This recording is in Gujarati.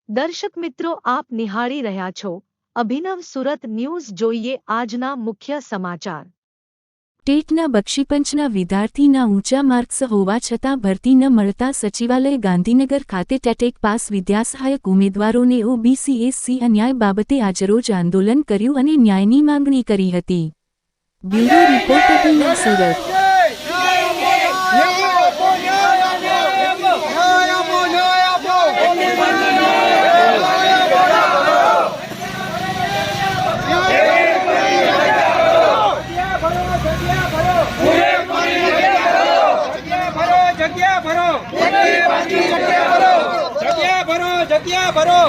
દર્શક મિત્રો, આપ નિહાળી રહ્યા છો અભિનવ સુરત ન્યૂઝ. જોઈએ આજના મુખ્ય સમાચાર. ટેટના બક્ષીપંચના વિદ્યાર્થીના ઊંચા માર્ક્સ હોવા છતાં ભરતી ન મળતા સચિવાલય ગાંધીનગર ખાતે ટેટ પાસ વિદ્યાસહાયક ઉમેદવારોને ઓબીસી એસસી અન્યાય બાબતે આજરોજ આંદોલન કર્યું અને ન્યાયની માંગણી કરી હતી. બ્યુરો રિપોર્ટ અભિનવ સુરત. જગ્યા ભરો